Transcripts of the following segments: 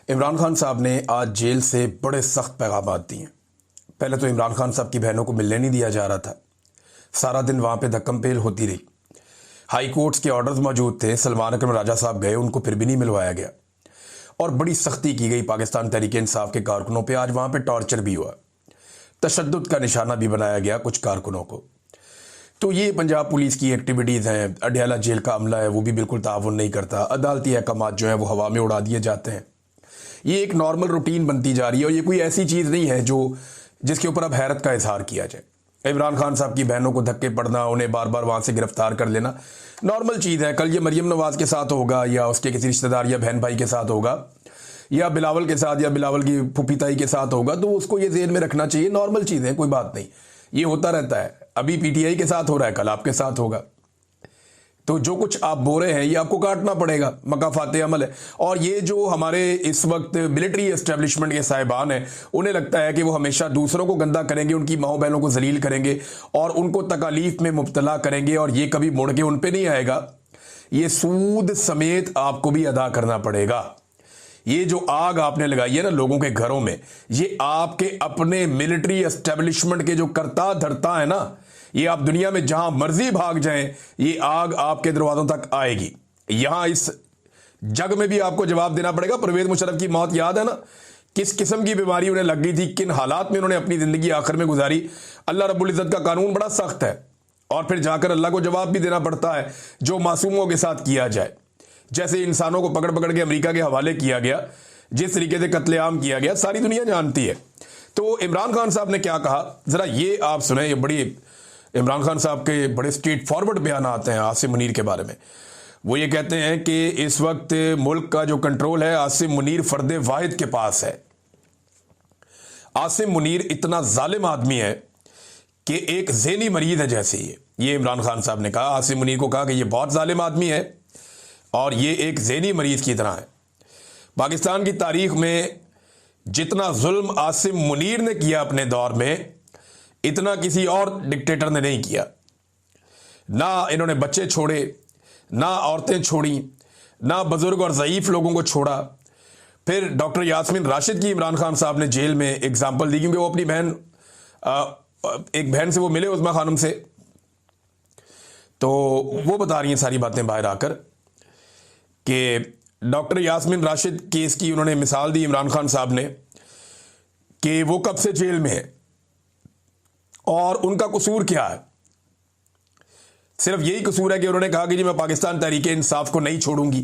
इमरान खान साहब ने आज जेल से बड़े सख्त पैगाम दिए हैं। पहले तो इमरान खान साहब की बहनों को मिलने नहीं दिया जा रहा था, सारा दिन वहाँ पे धक्कम पेल होती रही। हाई कोर्ट्स के ऑर्डर्स मौजूद थे, सलमान अकरम राजा साहब गए, उनको फिर भी नहीं मिलवाया गया और बड़ी सख्ती की गई पाकिस्तान तहरीक इंसाफ के कारकुनों पे। आज वहाँ पे टॉर्चर भी हुआ, तशद्दुद का निशाना भी बनाया गया कुछ कारकुनों को। तो ये पंजाब पुलिस की एक्टिविटीज़ हैं। अडयाला जेल का अमला है वो भी बिल्कुल ताउन नहीं करता, अदालती अहकामात जो है वो हवा में उड़ा दिए जाते हैं। ये एक नॉर्मल रूटीन बनती जा रही है और ये कोई ऐसी चीज़ नहीं है जो जिसके ऊपर अब हैरत का इजहार किया जाए। इमरान खान साहब की बहनों को धक्के पड़ना, उन्हें बार बार वहाँ से गिरफ्तार कर लेना नॉर्मल चीज़ है। कल ये मरियम नवाज़ के साथ होगा या उसके किसी रिश्तेदार या बहन भाई के साथ होगा या बिलावल के साथ या बिलावल की फूफी ताई के साथ होगा, तो उसको ये ज़हन में रखना चाहिए नॉर्मल चीज़ है, कोई बात नहीं, ये होता रहता है। अभी पीटीआई के साथ हो रहा है, कल आपके साथ होगा। तो जो कुछ आप बोल रहे हैं ये आपको काटना पड़ेगा, मकाफाते अमल है। और ये जो हमारे इस वक्त मिलिट्री एस्टेब्लिशमेंट के साहिबान हैं, उन्हें लगता है कि वो हमेशा दूसरों को गंदा करेंगे, उनकी माओ बहनों को जलील करेंगे और उनको तकालीफ में मुब्तला करेंगे और ये कभी मुड़ के उन पे नहीं आएगा। ये सूद समेत आपको भी अदा करना पड़ेगा। ये जो आग आपने लगाई है ना लोगों के घरों में, ये आपके अपने मिलिट्री एस्टेब्लिशमेंट के जो करता धरता है ना, ये आप दुनिया में जहां मर्जी भाग जाएं, ये आग आपके दरवाजों तक आएगी। यहां इस जग में भी आपको जवाब देना पड़ेगा। परवेज मुशर्रफ की मौत याद है ना, किस किस्म की बीमारी उन्हें लग गई थी, किन हालात में उन्होंने अपनी जिंदगी आखिर में गुजारी। अल्लाह रब्बुल इज्जत का कानून बड़ा सख्त है और फिर जाकर अल्लाह को जवाब भी देना पड़ता है जो मासूमों के साथ किया जाए। जैसे इंसानों को पकड़ पकड़ के अमेरिका के हवाले किया गया, जिस तरीके से कत्लेआम किया गया, सारी दुनिया जानती है। तो इमरान खान साहब ने क्या कहा जरा ये आप सुने। ये बड़ी इमरान खान साहब के बड़े स्ट्रेट फॉरवर्ड बयान आते हैं आसिम मुनीर के बारे में। वो ये कहते हैं कि इस वक्त मुल्क का जो कंट्रोल है आसिम मुनीर फर्दे वाहिद के पास है। आसिम मुनीर इतना जालिम आदमी है कि एक ज़हनी मरीज है जैसे ये इमरान खान साहब ने कहा। आसिम मुनीर को कहा कि ये बहुत जालिम आदमी है और ये एक ज़हनी मरीज की तरह है। पाकिस्तान की तारीख में जितना जुल्म आसिम मुनीर ने किया अपने दौर में, इतना किसी और डिक्टेटर ने नहीं किया। ना इन्होंने बच्चे छोड़े, ना औरतें छोड़ी, ना बुजुर्ग और ज़ईफ़ लोगों को छोड़ा। फिर डॉक्टर यास्मीन राशिद की इमरान खान साहब ने जेल में एग्जाम्पल दी, क्योंकि वो अपनी बहन एक बहन से वो मिले उस्मा खानम से, तो वो बता रही हैं सारी बातें बाहर आकर कि डॉक्टर यास्मीन राशिद केस की उन्होंने मिसाल दी इमरान खान साहब ने कि वो कब से जेल में है और उनका कसूर क्या है। सिर्फ यही कसूर है कि उन्होंने कहा कि जी मैं पाकिस्तान तहरीक इंसाफ को नहीं छोड़ूंगी,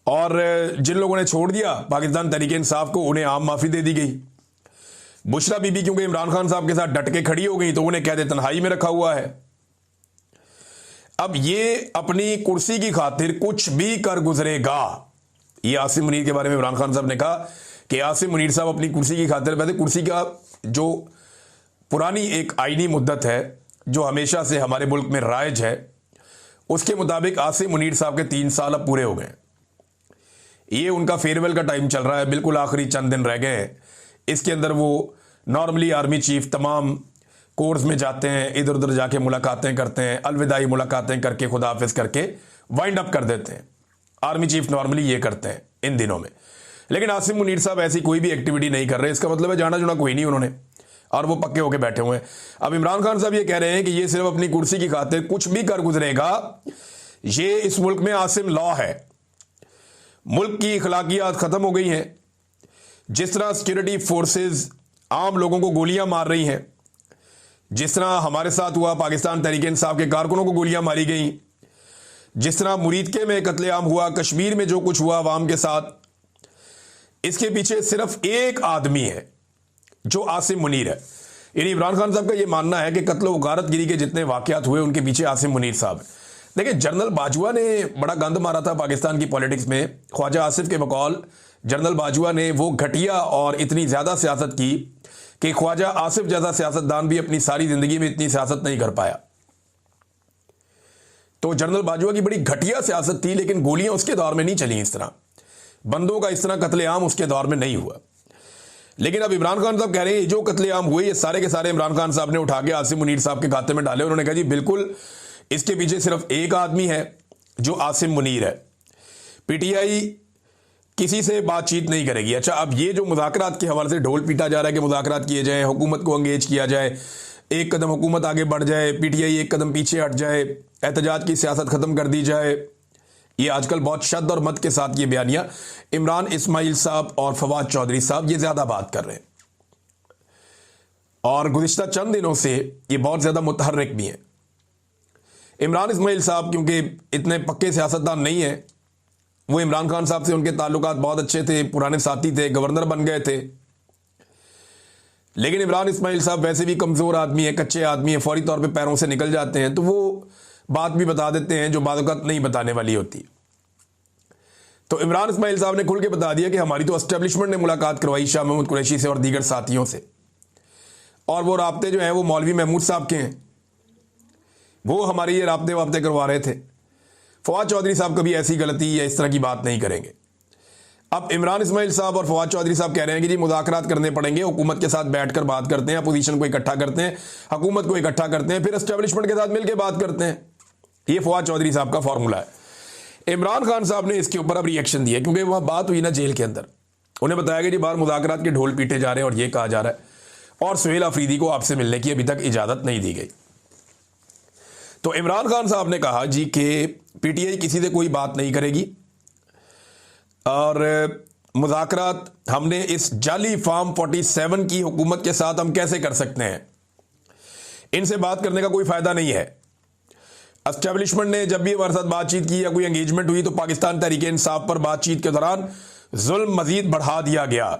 और जिन लोगों ने छोड़ दिया पाकिस्तान तहरीक इंसाफ को उन्हें आम माफी दे दी गई। बुशरा बीबी क्योंकि इमरान खान साहब के साथ डट के खड़ी हो गई तो उन्हें कहते तन्हाई में रखा हुआ है। अब ये अपनी कुर्सी की खातिर कुछ भी कर गुजरेगा। ये आसिम मुनीर के बारे में इमरान खान साहब ने कहा कि आसिम मुनीर साहब अपनी कुर्सी की खातिर, वैसे कुर्सी का जो पुरानी एक आईनी मुद्दत है जो हमेशा से हमारे मुल्क में राइज है, उसके मुताबिक आसिम मुनीर साहब के 3 साल अब पूरे हो गए। ये उनका फेयरवेल का टाइम चल रहा है, बिल्कुल आखिरी चंद दिन रह गए हैं। इसके अंदर वो नॉर्मली आर्मी चीफ तमाम कोर्स में जाते हैं, इधर उधर जाके मुलाकातें करते हैं, अलविदाई मुलाकातें करके खुदा हाफिज करके वाइंड अप कर देते हैं। आर्मी चीफ नॉर्मली ये करते हैं इन दिनों में। लेकिन आसिम मुनीर साहब ऐसी कोई भी एक्टिविटी नहीं कर रहे। इसका मतलब है जाना जुना कोई नहीं उन्होंने, और वो पक्के होके बैठे हुए हैं। अब इमरान खान साहब ये कह रहे हैं कि ये सिर्फ अपनी कुर्सी की खातिर कुछ भी कर गुजरेगा। ये इस मुल्क में आसिम लॉ है। मुल्क की अखलाकियात खत्म हो गई हैं। जिस तरह सिक्योरिटी फोर्सेस आम लोगों को गोलियां मार रही हैं, जिस तरह हमारे साथ हुआ पाकिस्तान तहरीक इंसाफ के कारकुनों को गोलियां मारी गई, जिस तरह मुरीदके में कत्लेआम हुआ, कश्मीर में जो कुछ हुआ अवाम के साथ, इसके पीछे सिर्फ एक आदमी है जो आसिम मुनीर है। यानी इमरान खान साहब का यह मानना है कि कत्ल व गारतगिरी के जितने वाकयात हुए उनके पीछे आसिम मुनीर साहब। देखिए, जनरल बाजवा ने बड़ा गंद मारा था पाकिस्तान की पॉलिटिक्स में। ख्वाजा आसिफ के बकौल जनरल बाजवा ने वो घटिया और इतनी ज़्यादा सियासत की कि ख्वाजा आसिफ जैसा सियासतदान भी अपनी सारी ज़िंदगी में इतनी सियासत नहीं कर पाया। तो जनरल बाजवा की बड़ी घटिया सियासत थी, लेकिन गोलियां उसके दौर में नहीं चली इस तरह, बंदों का इस तरह कत्लेआम उसके दौर में नहीं हुआ। लेकिन अब इमरान खान साहब कह रहे हैं जो कत्लेआम हुए ये सारे के सारे इमरान खान साहब ने उठा के आसिम मुनीर साहब के खाते में डाले। उन्होंने कहा जी बिल्कुल इसके पीछे सिर्फ एक आदमी है जो आसिम मुनीर है। पीटीआई किसी से बातचीत नहीं करेगी। अच्छा, अब ये जो मुज़ाकरात के हवाले से ढोल पीटा जा रहा है कि मुज़ाकरात किए जाएं, हुकूमत को अंगेज किया जाए, एक कदम हुकूमत आगे बढ़ जाए, पीटीआई एक कदम पीछे हट जाए, एहतजाज की सियासत ख़त्म कर दी जाए, ये आजकल बहुत शद्द और मत के साथ ये बयानियां इमरान इस्माइल साहब और फवाद चौधरी साहब ये ज़्यादा बात कर रहे हैं, और गुज़िश्ता चंद दिनों से ये बहुत ज़्यादा मुतहर्रिक भी हैं। इमरान इस्माइल साहब क्योंकि इतने पक्के सियासतदान नहीं हैं, वो इमरान खान साहब से उनके ताल्लुकात बहुत अच्छे थे, पुराने साथी थे, गवर्नर बन गए थे। लेकिन इमरान इस्माइल साहब वैसे भी कमज़ोर आदमी है, कच्चे आदमी है, फौरी तौर पे पैरों से निकल जाते हैं, तो वो बात भी बता देते हैं जो बाद वक़्त नहीं बताने वाली होती। तो इमरान इस्माइल साहब ने खुल के बता दिया कि हमारी तो एस्टेब्लिशमेंट ने मुलाकात करवाई शाह महमूद कुरैशी से और दीगर साथियों से, और वो राब्ते जो हैं वो मौलवी महमूद साहब के हैं, वो हमारे ये राब्ते करवा रहे थे। फवाद चौधरी साहब कभी ऐसी गलती या इस तरह की बात नहीं करेंगे। अब इमरान इस्माइल साहब और फवाद चौधरी साहब कह रहे हैं कि जी मुज़ाकरात करने पड़ेंगे, हुकूमत के साथ बैठकर बात करते हैं, अपोजिशन को इकट्ठा करते हैं, हुकूमत को इकट्ठा करते हैं, फिर एस्टेब्लिशमेंट के साथ मिलकर बात करते हैं। ये फवाद चौधरी साहब का फॉर्मूला है। इमरान खान साहब ने इसके ऊपर अब रिएक्शन दिया, क्योंकि वहाँ बात हुई ना जेल के अंदर, उन्हें बताया कि जी बाहर मुज़ाकरात के ढोल पीटे जा रहे हैं और ये कहा जा रहा है, और सुहेल अफरीदी को आपसे मिलने की अभी तक इजाज़त नहीं दी गई। तो इमरान खान साहब ने कहा जी कि पीटीआई किसी से कोई बात नहीं करेगी, और मुज़ाकरात हमने इस जाली फार्म 47 की हुकूमत के साथ हम कैसे कर सकते हैं, इनसे बात करने का कोई फ़ायदा नहीं है। एस्टेब्लिशमेंट ने जब भी हमारे साथ बातचीत की या कोई एंगेजमेंट हुई तो पाकिस्तान तहरीक इंसाफ पर बातचीत के दौरान जुल्म मजीद बढ़ा दिया गया।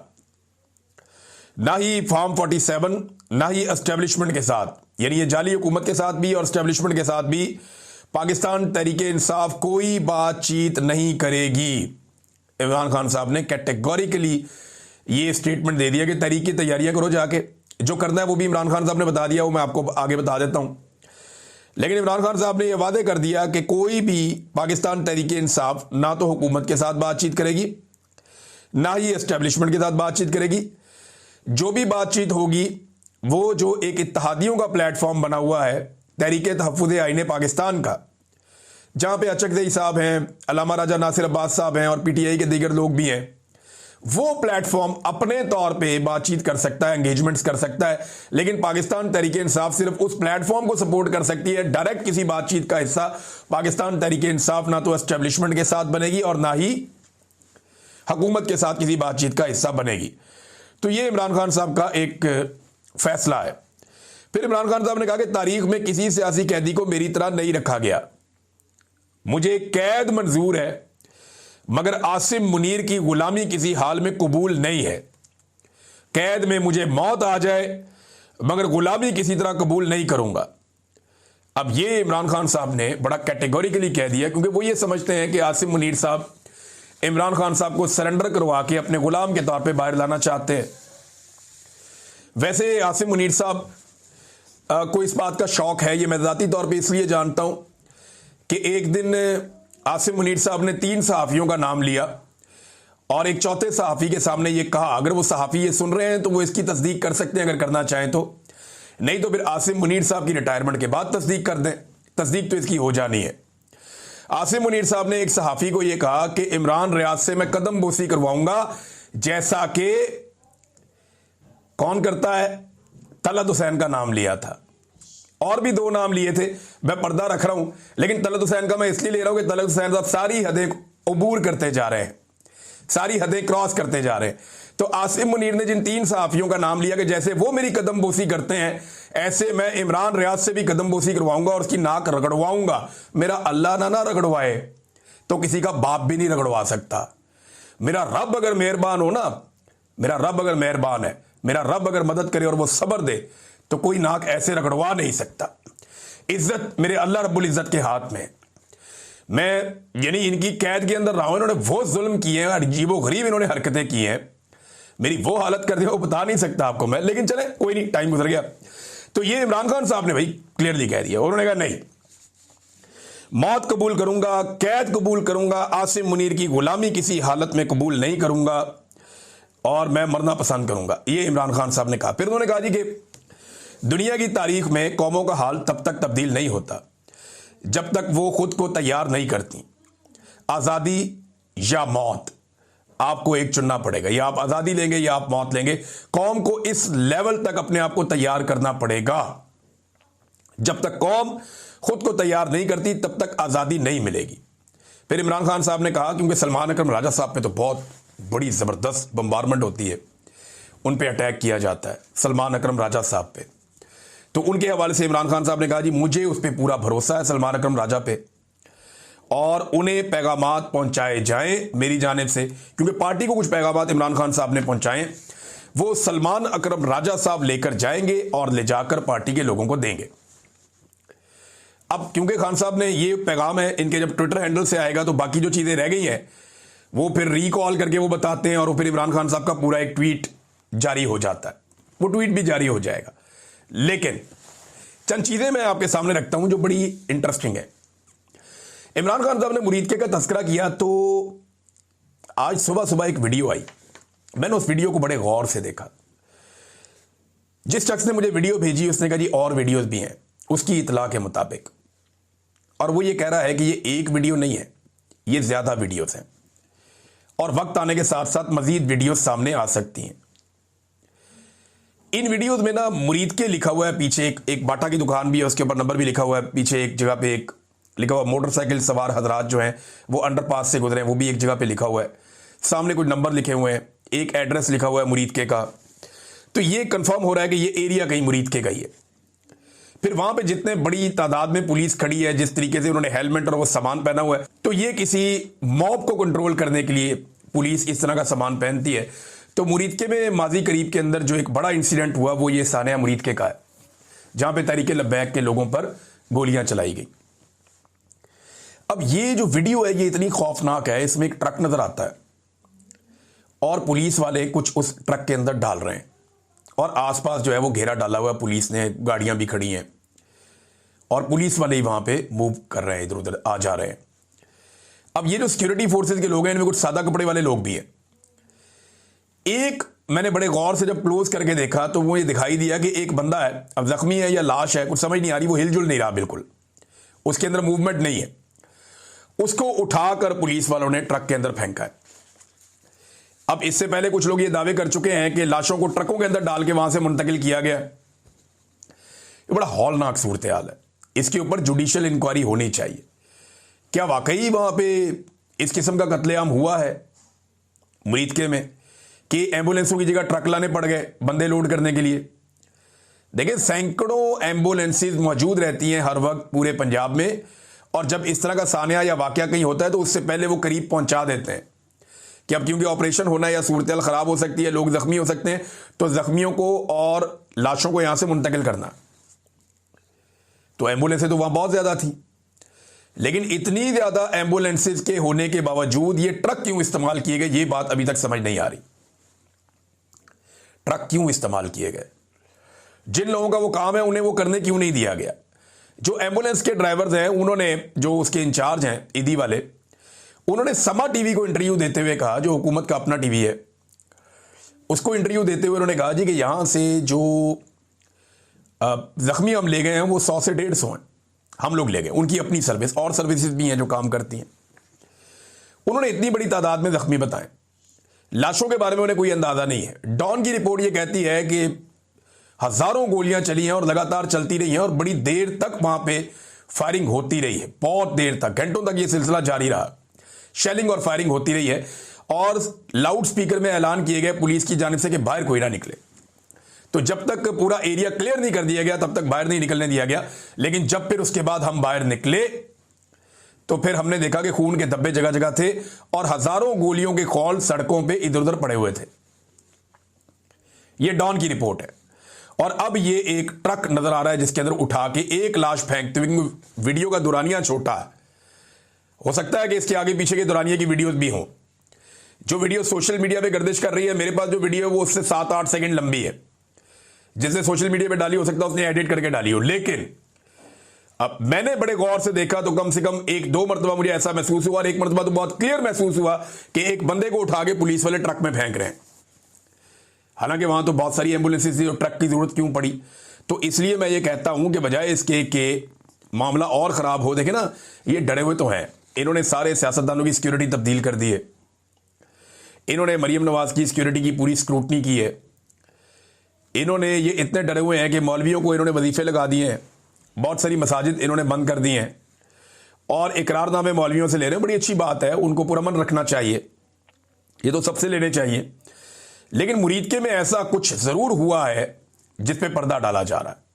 ना ही फार्म 47 ना ही एस्टेब्लिशमेंट के साथ, यानी ये जाली हुकूमत के साथ भी और एस्टेब्लिशमेंट के साथ भी पाकिस्तान तहरीक इंसाफ कोई बातचीत नहीं करेगी। इमरान खान साहब ने कैटेगोरिकली ये स्टेटमेंट दे दिया कि तहरीक की तैयारियां करो, जाके जो करना है वो भी इमरान खान साहब ने बता दिया, वो मैं आपको आगे बता देता हूं। लेकिन इमरान खान साहब ने यह वादे कर दिया कि कोई भी पाकिस्तान तहरीक इंसाफ ना तो हुकूमत के साथ बातचीत करेगी, ना ही एस्टेब्लिशमेंट के साथ बातचीत करेगी। जो भी बातचीत होगी वो जो एक इत्तेहादियों का प्लेटफॉर्म बना हुआ है तहरीक तहफ़्फ़ुज़ आईन पाकिस्तान का, जहाँ पे अचकज़ई साहब हैं, अल्लामा राजा नासिर अब्बास साहब हैं और पीटीआई के दीगर लोग भी हैं, वो प्लेटफॉर्म अपने तौर पे बातचीत कर सकता है, एंगेजमेंट्स कर सकता है। लेकिन पाकिस्तान तहरीक इंसाफ सिर्फ उस प्लेटफॉर्म को सपोर्ट कर सकती है, डायरेक्ट किसी बातचीत का हिस्सा पाकिस्तान तहरीक इंसाफ ना तो एस्टेब्लिशमेंट के साथ बनेगी और ना ही हुकूमत के साथ किसी बातचीत का हिस्सा बनेगी। तो ये इमरान खान साहब का एक फैसला है। फिर इमरान खान साहब ने कहा कि तारीख में किसी सियासी कैदी को मेरी तरह नहीं रखा गया, मुझे कैद मंजूर है, मगर आसिम मुनीर की गुलामी किसी हाल में कबूल नहीं है। कैद में मुझे मौत आ जाए मगर गुलामी किसी तरह कबूल नहीं करूंगा। अब ये इमरान खान साहब ने बड़ा कैटेगोरिकली कह दिया, क्योंकि वो ये समझते हैं कि आसिम मुनीर साहब इमरान खान साहब को सरेंडर करवा के अपने गुलाम के तौर पे बाहर लाना चाहते हैं। वैसे आसिम मुनीर साहब को इस बात का शौक है, ये मैं ज़ाती तौर पे इसलिए जानता हूं कि एक दिन आसिम मुनीर साहब ने 3 सहाफ़ियों का नाम लिया और एक चौथे सहाफ़ी के सामने ये कहा, अगर वो सहाफ़ी ये सुन रहे हैं तो वो इसकी तस्दीक कर सकते हैं अगर करना चाहें तो, नहीं तो फिर आसिम मुनीर साहब की रिटायरमेंट के बाद तस्दीक कर दें, तस्दीक तो इसकी हो जानी है। आसिम मुनीर साहब ने एक सहाफ़ी को ये कहा कि इमरान रियाज से मैं कदम बोसी करवाऊंगा जैसा कि कौन करता है, तलत हुसैन का नाम लिया था, और भी 2 नाम लिए थे, मैं पर्दा रख रहा हूं, लेकिन तलत हुसैन का मैं इसलिए ले रहा हूं कि तलत हुसैन साहब सारी हदें अबूर करते जा रहे हैं, सारी हदें क्रॉस करते जा रहे हैं। तो आसिम मुनीर ने जिन 3 सहाफ़ियों का नाम लिया कि जैसे वो मेरी कदम बोसी करते हैं ऐसे मैं इमरान रियाज से भी कदम बोसी करवाऊंगा और उसकी नाक रगड़वाऊंगा। मेरा अल्लाह ना रगड़वाए तो किसी का बाप भी नहीं रगड़वा सकता। मेरा रब अगर मेहरबान हो ना, मेरा रब अगर मेहरबान है, मेरा रब अगर मदद करे और वो सब्र दे तो कोई नाक ऐसे रगड़वा नहीं सकता। इज्जत मेरे अल्लाह रब्बुल इज्जत के हाथ में। मैं यानी इनकी कैद के अंदर रहा हूं, इन्होंने वो जुल्म किए हैं, अजीबो गरीब इन्होंने हरकतें की हैं, मेरी वो हालत कर दी वो बता नहीं सकता आपको मैं, लेकिन चले कोई नहीं, टाइम गुजर गया। तो ये इमरान खान साहब ने भाई क्लियरली कह दिया, उन्होंने कहा नहीं, मौत कबूल करूंगा, कैद कबूल करूंगा, आसिम मुनीर की गुलामी किसी हालत में कबूल नहीं करूंगा और मैं मरना पसंद करूंगा, ये इमरान खान साहब ने कहा। फिर उन्होंने कहा जी कि दुनिया की तारीख में कौमों का हाल तब तक तब्दील नहीं होता जब तक वो खुद को तैयार नहीं करती। आज़ादी या मौत, आपको एक चुनना पड़ेगा, या आप आजादी लेंगे या आप मौत लेंगे। कौम को इस लेवल तक अपने आप को तैयार करना पड़ेगा। जब तक कौम खुद को तैयार नहीं करती तब तक आजादी नहीं मिलेगी। फिर इमरान खान साहब ने कहा, क्योंकि सलमान अकरम राजा साहब पे तो बहुत बड़ी जबरदस्त बम्बारमेंट होती है, उन पे अटैक किया जाता है सलमान अकरम राजा साहब पे, तो उनके हवाले से इमरान खान साहब ने कहा जी मुझे उस पर पूरा भरोसा है सलमान अकरम राजा पे, और उन्हें पैगामात पहुंचाए जाएं मेरी जानिब से, क्योंकि पार्टी को कुछ पैगामात इमरान खान साहब ने पहुंचाए, वो सलमान अकरम राजा साहब लेकर जाएंगे और ले जाकर पार्टी के लोगों को देंगे। अब क्योंकि खान साहब ने ये पैगाम है इनके जब ट्विटर हैंडल से आएगा तो बाकी जो चीजें रह गई हैं वो फिर रिकॉल करके वो बताते हैं, और फिर इमरान खान साहब का पूरा एक ट्वीट जारी हो जाता है, वो ट्वीट भी जारी हो जाएगा। लेकिन चंद चीजें मैं आपके सामने रखता हूं जो बड़ी इंटरेस्टिंग है। इमरान खान साहब ने मुरीदके का तस्करा किया तो आज सुबह सुबह एक वीडियो आई, मैंने उस वीडियो को बड़े गौर से देखा। जिस शख्स ने मुझे वीडियो भेजी उसने कहा जी और वीडियोस भी हैं उसकी इतला के मुताबिक, और वो ये कह रहा है कि ये एक वीडियो नहीं है, ये ज्यादा वीडियोस हैं, और वक्त आने के साथ साथ मजीद वीडियोस सामने आ सकती हैं। इन वीडियोस में ना मुरीदके लिखा हुआ है, पीछे एक बाटा की दुकान भी है, उसके ऊपर नंबर भी लिखा हुआ है, पीछे एक जगह पे एक लिखा हुआ मोटरसाइकिल सवार हजरात जो हैं वो अंडरपास से गुजरे हैं, वो भी एक जगह पे लिखा हुआ है, सामने कुछ नंबर लिखे हुए हैं, एक एड्रेस लिखा हुआ है मुरीदके का। तो ये कंफर्म हो रहा है कि ये एरिया कहीं मुरीदके का ही है। फिर वहां पे जितने बड़ी तादाद में पुलिस खड़ी है, जिस तरीके से उन्होंने हेलमेट और वो सामान पहना हुआ है, तो ये किसी मॉब को कंट्रोल करने के लिए पुलिस इस तरह का सामान पहनती है। तो मुरीदके में माजी करीब के अंदर जो एक बड़ा इंसिडेंट हुआ वो ये सानिया मुरीदके का है, जहां पे तहरीक लब्बैक के लोगों पर गोलियां चलाई गई। अब ये जो वीडियो है ये इतनी खौफनाक है, इसमें एक ट्रक नजर आता है और पुलिस वाले कुछ उस ट्रक के अंदर डाल रहे हैं, और आसपास जो है वो घेरा डाला हुआ है, पुलिस ने, गाड़ियां भी खड़ी हैं, और पुलिस वाले ही वहां पे मूव कर रहे हैं, इधर उधर आ जा रहे हैं। अब ये जो सिक्योरिटी फोर्सेस के लोग हैं इनमें कुछ सादा कपड़े वाले लोग भी हैं। एक मैंने बड़े गौर से जब क्लोज करके देखा तो वो ये दिखाई दिया कि एक बंदा है, अब जख्मी है या लाश है कुछ समझ नहीं आ रही, वो हिलजुल नहीं रहा बिल्कुल, उसके अंदर मूवमेंट नहीं है, उसको उठाकर पुलिस वालों ने ट्रक के अंदर फेंका है। अब इससे पहले कुछ लोग ये दावे कर चुके हैं कि लाशों को ट्रकों के अंदर डाल के वहां से मुंतकिल किया गया। ये बड़ा हौलनाक सूरत हाल है, इसके ऊपर जुडिशियल इंक्वायरी होनी चाहिए। क्या वाकई वहां पे इस किस्म का कत्लेआम हुआ है मुरीदके में कि एम्बुलेंसों की जगह ट्रक लाने पड़ गए बंदे लोड करने के लिए? देखिए सैकड़ों एम्बुलेंसेज मौजूद रहती हैं हर वक्त पूरे पंजाब में, और जब इस तरह का सानिया या वाकया कहीं होता है तो उससे पहले वो करीब पहुंचा देते हैं कि अब क्योंकि ऑपरेशन होना है या सूरत हाल खराब हो सकती है, लोग जख्मी हो सकते हैं, तो जख्मियों को और लाशों को यहां से मुंतकिल करना। तो एम्बुलेंसें तो वहां बहुत ज्यादा थी, लेकिन इतनी ज्यादा एम्बुलेंसेज के होने के बावजूद ये ट्रक क्यों इस्तेमाल किए गए, ये बात अभी तक समझ नहीं आ रही। ट्रक क्यों इस्तेमाल किए गए? जिन लोगों का वो काम है उन्हें वो करने क्यों नहीं दिया गया? जो एम्बुलेंस के ड्राइवर्स हैं उन्होंने, जो उसके इंचार्ज हैं ईदी वाले, उन्होंने समा टीवी को इंटरव्यू देते हुए कहा, जो हुकूमत का अपना टीवी है, उसको इंटरव्यू देते हुए उन्होंने कहा जी कि यहां से जो जख्मी हम ले गए हैं वो 100 से 150 हैं, हम लोग ले गए, उनकी अपनी सर्विस और सर्विसेज भी हैं जो काम करती हैं। उन्होंने इतनी बड़ी तादाद में जख्मी बताए, लाशों के बारे में उन्हें कोई अंदाजा नहीं है। डॉन की रिपोर्ट ये कहती है कि हजारों गोलियां चली हैं और लगातार चलती रही हैं, और बड़ी देर तक वहां पे फायरिंग होती रही है, बहुत देर तक, घंटों तक ये सिलसिला जारी रहा, शेलिंग और फायरिंग होती रही है, और लाउड स्पीकर में ऐलान किए गए पुलिस की जानिब से कि बाहर कोई ना निकले। तो जब तक पूरा एरिया क्लियर नहीं कर दिया गया तब तक बाहर नहीं निकलने दिया गया, लेकिन जब फिर उसके बाद हम बाहर निकले तो फिर हमने देखा कि खून के धब्बे जगह जगह थे और हजारों गोलियों के खौल सड़कों पे इधर उधर पड़े हुए थे। यह डॉन की रिपोर्ट है। और अब ये एक ट्रक नजर आ रहा है जिसके अंदर उठा के एक लाश फेंकते हुए, वीडियो का दुरानिया छोटा है, हो सकता है कि इसके आगे पीछे के दुरानिये की वीडियोस भी हों। जो वीडियो सोशल मीडिया पे गर्दिश कर रही है, मेरे पास जो वीडियो है वो उससे 7-8 सेकंड लंबी है, जिसने सोशल मीडिया पे डाली, हो सकता है उसने एडिट करके डाली हो। लेकिन अब मैंने बड़े गौर से देखा तो कम से कम 1-2 मरतबा मुझे ऐसा महसूस हुआ, और एक मरतबा तो बहुत क्लियर महसूस हुआ कि एक बंदे को उठा के पुलिस वाले ट्रक में फेंक रहे हैं। हालांकि वहां तो बहुत सारी एम्बुलेंसेज थी, ट्रक की जरूरत क्यों पड़ी? तो इसलिए मैं ये कहता हूं कि बजाय इसके कि मामला और खराब हो, देखे ना, ये डरे हुए तो हैं, इन्होंने सारे सियासतदानों की सिक्योरिटी तब्दील कर दी है, इन्होंने मरीम नवाज की सिक्योरिटी की पूरी स्क्रूटनी की है। इन्होंने ये इतने डरे हुए हैं कि मौलवियों को इन्होंने वजीफे लगा दिए हैं, बहुत सारी मसाजिद इन्होंने बंद कर दी हैं और इकरारनामे मौलवियों से ले रहे हैं। बड़ी अच्छी बात है, उनको पुरअमन रखना चाहिए, ये तो सबसे लेने चाहिए। लेकिन मुरीदके में ऐसा कुछ ज़रूर हुआ है जिस पे पर्दा डाला जा रहा है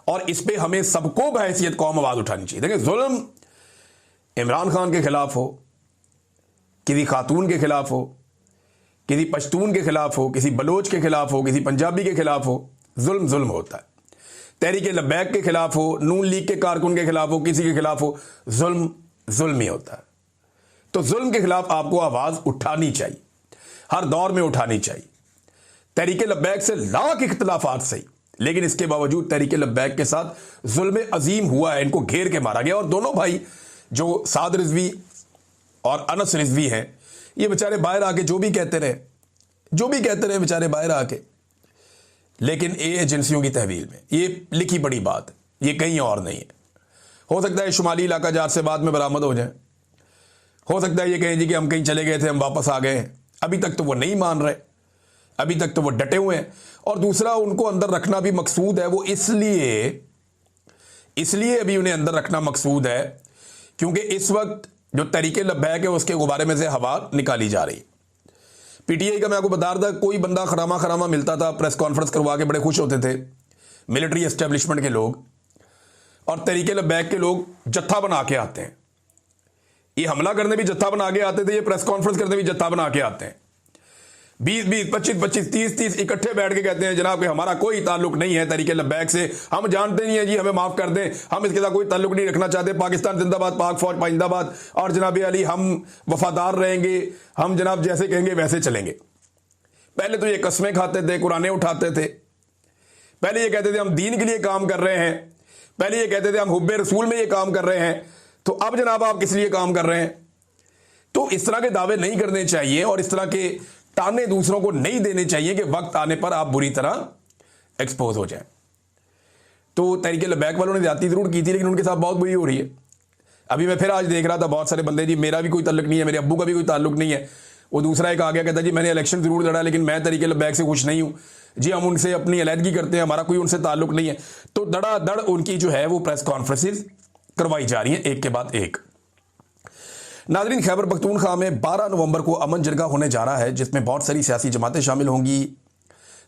और इस पे हमें सबको बहैसियत कौम आवाज़ उठानी चाहिए। देखिए, जुल्म इमरान खान के खिलाफ हो, किसी खातून के खिलाफ हो, किसी पश्तून के खिलाफ हो, किसी बलोच के खिलाफ हो, किसी पंजाबी के खिलाफ हो, जुल्म जुल्म होता है। तहरीक लब्बैक के खिलाफ हो, नून लीग के कारकुन के खिलाफ हो, किसी के खिलाफ हो, जुल्म जुल्म ही होता है। तो जुल्म के खिलाफ आपको आवाज़ उठानी चाहिए, हर दौर में उठानी चाहिए। तहरीक लब्बैक से लाख इख्तलाफात सही, लेकिन इसके बावजूद तहरीक लब्बैक के साथ जुल्म अजीम हुआ है, इनको घेर के मारा गया। और दोनों भाई जो साद रिजवी और अनस रिजवी हैं, ये बेचारे बाहर आके जो भी कहते रहे बेचारे बाहर आके, लेकिन ये एजेंसियों की तहवील में ये लिखी बड़ी बात है, ये कहीं और नहीं है। हो सकता है शुमाली इलाका जार से बाद में बरामद हो जाए, हो सकता है ये कहें जी कि हम कहीं चले गए थे, हम वापस आ गए हैं। अभी तक तो वो नहीं मान रहे, अभी तक तो वो डटे हुए हैं। और दूसरा, उनको अंदर रखना भी मकसूद है, वो इसलिए अभी उन्हें अंदर रखना मकसूद है क्योंकि इस वक्त जो तहरीक लब्बैक है उसके गुब्बारे में से हवा निकाली जा रही। पीटीआई का मैं आपको बता रहा था, कोई बंदा खरामा मिलता था, प्रेस कॉन्फ्रेंस करवा के बड़े खुश होते थे मिलिट्री एस्टेब्लिशमेंट के लोग, और तहरीक लब्बैक के लोग जत्था बना के आते हैं। ये हमला करने भी जत्था बना के आते थे, ये प्रेस कॉन्फ्रेंस करने भी जत्था बना के आते हैं। 20-20, 25-25, 30-30 इकट्ठे बैठ के कहते हैं जनाब कि हमारा कोई ताल्लुक नहीं है तहरीक लब्बैक से, हम जानते नहीं है जी, हमें माफ़ कर दें, हम इसके साथ कोई ताल्लुक नहीं रखना चाहते, पाकिस्तान जिंदाबाद, पाक फौज पाइंदाबाद, और जनाब अली हम वफादार रहेंगे, हम जनाब जैसे कहेंगे वैसे चलेंगे। पहले तो ये कस्में खाते थे, कुराने उठाते थे, पहले ये कहते थे हम दीन के लिए काम कर रहे हैं, पहले ये कहते थे हम हुब्बे रसूल में ये काम कर रहे हैं, तो अब जनाब आप किस लिए काम कर रहे हैं? तो इस तरह के दावे नहीं करने चाहिए और इस तरह के ताने दूसरों को नहीं देने चाहिए कि वक्त आने पर आप बुरी तरह एक्सपोज हो जाए। तो तहरीक लब्बैक वालों ने ज्यादती जरूर की थी, लेकिन उनके साथ बहुत बुरी हो रही है। अभी मैं फिर आज देख रहा था, बहुत सारे बंदे जी मेरा भी कोई ताल्लुक नहीं है, मेरे अब्बू का भी कोई ताल्लुक नहीं है। वो दूसरा एक आ गया, कहता जी मैंने इलेक्शन जरूर लड़ा लेकिन मैं तहरीक लब्बैक से खुश नहीं हूं जी, हम उनसे अपनी अलहदगी करते हैं, हमारा कोई उनसे ताल्लुक नहीं है। तो धड़ाधड़ उनकी जो है वो प्रेस कॉन्फ्रेंसेज करवाई जा रही हैं, एक के बाद एक। नाज़रीन, खैबर पख्तूनख्वा में 12 नवंबर को अमन जरगा होने जा रहा है, जिसमें बहुत सारी सियासी जमातें शामिल होंगी,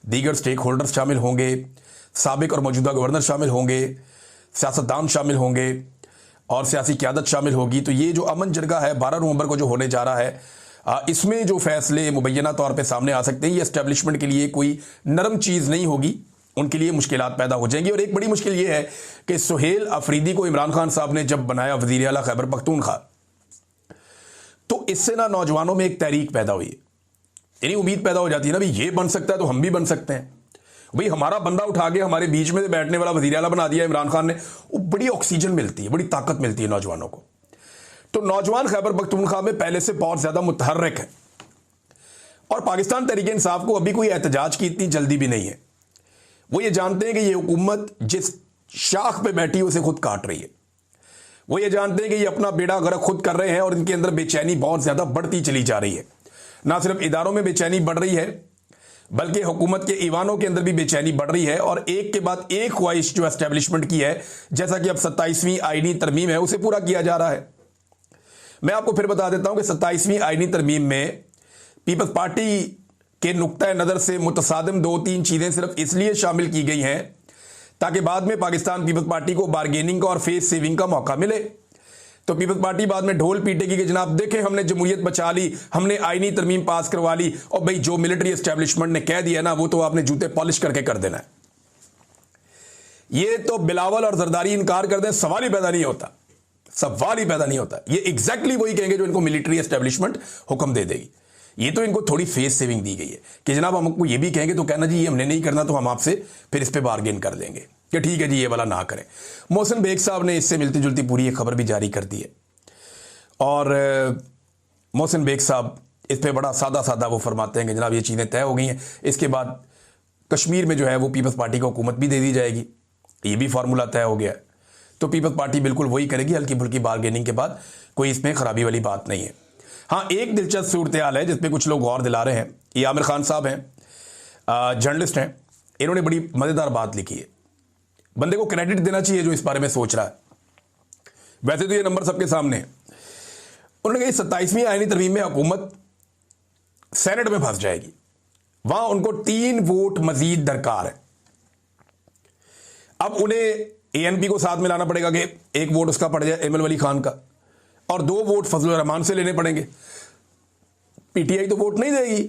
दीगर स्टेक होल्डर्स शामिल होंगे, साबिक और मौजूदा गवर्नर शामिल होंगे, सियासतदान शामिल होंगे और सियासी क़यादत शामिल होगी। तो ये जो अमन जरगा है 12 नवंबर को जो होने जा रहा है, इसमें जो फैसले मुबैना तौर पर सामने आ सकते हैं, ये एस्टेब्लिशमेंट के लिए कोई नरम चीज़ नहीं होगी, उनके लिए मुश्किलात पैदा हो जाएंगी। और एक बड़ी मुश्किल ये है कि सुहेल अफरीदी को इमरान खान साहब ने जब बनाया वज़ीर आला खैबर पख्तूनख्वा, तो इससे ना नौजवानों में एक तहरीक पैदा हुई, यानी उम्मीद पैदा हो जाती है ना, भाई ये बन सकता है तो हम भी बन सकते हैं। भाई हमारा बंदा उठा के हमारे बीच में बैठने वाला वज़ीर आला बना दिया इमरान खान ने, वो बड़ी ऑक्सीजन मिलती है, बड़ी ताकत मिलती है नौजवानों को। तो नौजवान खैबर पख्तूनख्वा में पहले से बहुत ज़्यादा मुतहर्रिक है और पाकिस्तान तहरीक इंसाफ को अभी कोई एहतजाज की इतनी जल्दी भी नहीं है। वो ये जानते हैं कि ये हुकूमत जिस शाख पे बैठी है उसे खुद काट रही है। वो ये जानते हैं कि ये अपना बेड़ा गर्क खुद कर रहे हैं और इनके अंदर बेचैनी बहुत ज़्यादा बढ़ती चली जा रही है। ना सिर्फ इदारों में बेचैनी बढ़ रही है, बल्कि हुकूमत के ईवानों के अंदर भी बेचैनी बढ़ रही है और एक के बाद एक ख्वाहिश जो एस्टेब्लिशमेंट की है, जैसा कि अब 27वीं आईनी तरमीम है, उसे पूरा किया जा रहा है। मैं आपको फिर बता देता हूं कि 27वीं आईनी तरमीम में पीपल्स पार्टी के नुक्ता नज़र से मुतसादिम 2-3 चीज़ें सिर्फ इसलिए शामिल की गई हैं ताकि बाद में पाकिस्तान पीपल्स पार्टी को बारगेनिंग का और फेस सेविंग का मौका मिले। तो पीपल्स पार्टी बाद में ढोल पीटेगी कि जनाब देखें हमने जमहूरियत बचा ली, हमने आईनी तरमीम पास करवा ली, और भाई जो मिलिट्री एस्टेब्लिशमेंट ने कह दिया ना, वो तो आपने जूते पॉलिश करके कर देना है। ये तो बिलावल और जरदारी इनकार कर दें, सवाल ही पैदा नहीं होता, सवाल ही पैदा नहीं होता। ये एग्जैक्टली वही कहेंगे जो इनको मिलिट्री एस्टेब्लिशमेंट हुक्म दे देगी। ये तो इनको थोड़ी फेस सेविंग दी गई है कि जनाब हमको ये भी कहेंगे तो कहना जी ये हमने नहीं करना, तो हम आपसे फिर इस पे बार्गेन कर देंगे कि ठीक है जी ये वाला ना करें। मोहसिन बेग साहब ने इससे मिलती जुलती पूरी एक खबर भी जारी कर दी है और मोहसिन बेग साहब इस पे बड़ा सादा सादा वो फरमाते हैं कि जनाब ये चीज़ें तय हो गई हैं, इसके बाद कश्मीर में जो है वो पीपल्स पार्टी को हुकूमत भी दे दी जाएगी, ये भी फार्मूला तय हो गया है। तो पीपल्स पार्टी बिल्कुल वही करेगी, हल्की फुल्की बार्गेनिंग के बाद, कोई इसमें खराबी वाली बात नहीं है। हाँ, एक दिलचस्प सूरत हाल है जिसपे कुछ लोग गौर दिला रहे हैं। ये आमिर खान साहब हैं, जर्नलिस्ट हैं। इन्होंने बड़ी मज़ेदार बात लिखी है। बंदे को क्रेडिट देना चाहिए जो इस बारे में सोच रहा है। वैसे तो ये नंबर सबके सामने है। उन्होंने कहा 27वीं आईनी तरमीम में हुकूमत सेनेट में फंस जाएगी, वहां उनको 3 वोट मजीद दरकार है। अब उन्हें एएनपी को साथ मिलाना पड़ेगा कि 1 वोट उसका पड़ जाए एमएल वली खान का, और 2 वोट फजलुर रहमान से लेने पड़ेंगे। पीटीआई तो वोट नहीं देगी,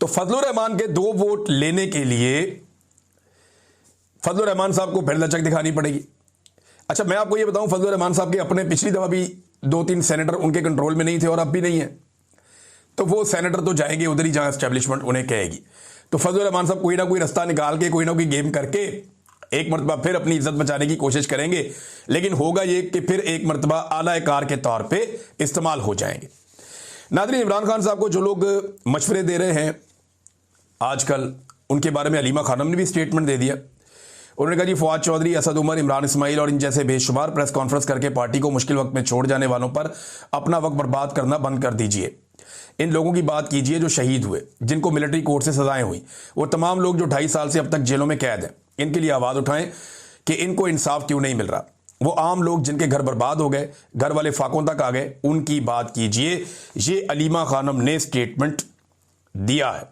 तो फजलुर रहमान के 2 वोट लेने के लिए फजलुर रहमान साहब को फिर लचक दिखानी पड़ेगी। अच्छा, मैं आपको ये बताऊं, फजलुर रहमान साहब के अपने पिछली दफा भी 2-3 सेनेटर उनके कंट्रोल में नहीं थे और अब भी नहीं है, तो वो सेनेटर तो जाएंगे उधर ही जहां एस्टेब्लिशमेंट उन्हें कहेगी। तो फजलुर रहमान साहब कोई ना कोई रास्ता निकाल के, कोई ना कोई गेम करके एक मरतबा फिर अपनी इज्जत बचाने की कोशिश करेंगे, लेकिन होगा ये कि फिर एक मरतबा आला कार के तौर पे इस्तेमाल हो जाएंगे। नाज़रीन, इमरान खान साहब को जो लोग मशवरे दे रहे हैं आजकल, उनके बारे में अलीमा खानम ने भी स्टेटमेंट दे दिया। उन्होंने कहा जी, फवाद चौधरी, असद उमर, इमरान इस्माइल और इन जैसे बेशुमार प्रेस कॉन्फ्रेंस करके पार्टी को मुश्किल वक्त में छोड़ जाने वालों पर अपना वक्त बर्बाद करना बंद कर दीजिए। इन लोगों की बात कीजिए जो शहीद हुए, जिनको मिलिट्री कोर्ट से सजाएं हुई, वो तमाम लोग जो 2.5 साल से अब तक जेलों में कैद हैं। इनके लिए आवाज़ उठाएं कि इनको इंसाफ क्यों नहीं मिल रहा। वो आम लोग जिनके घर बर्बाद हो गए, घर वाले फाकों तक आ गए, उनकी बात कीजिए। ये अलीमा खानम ने स्टेटमेंट दिया है।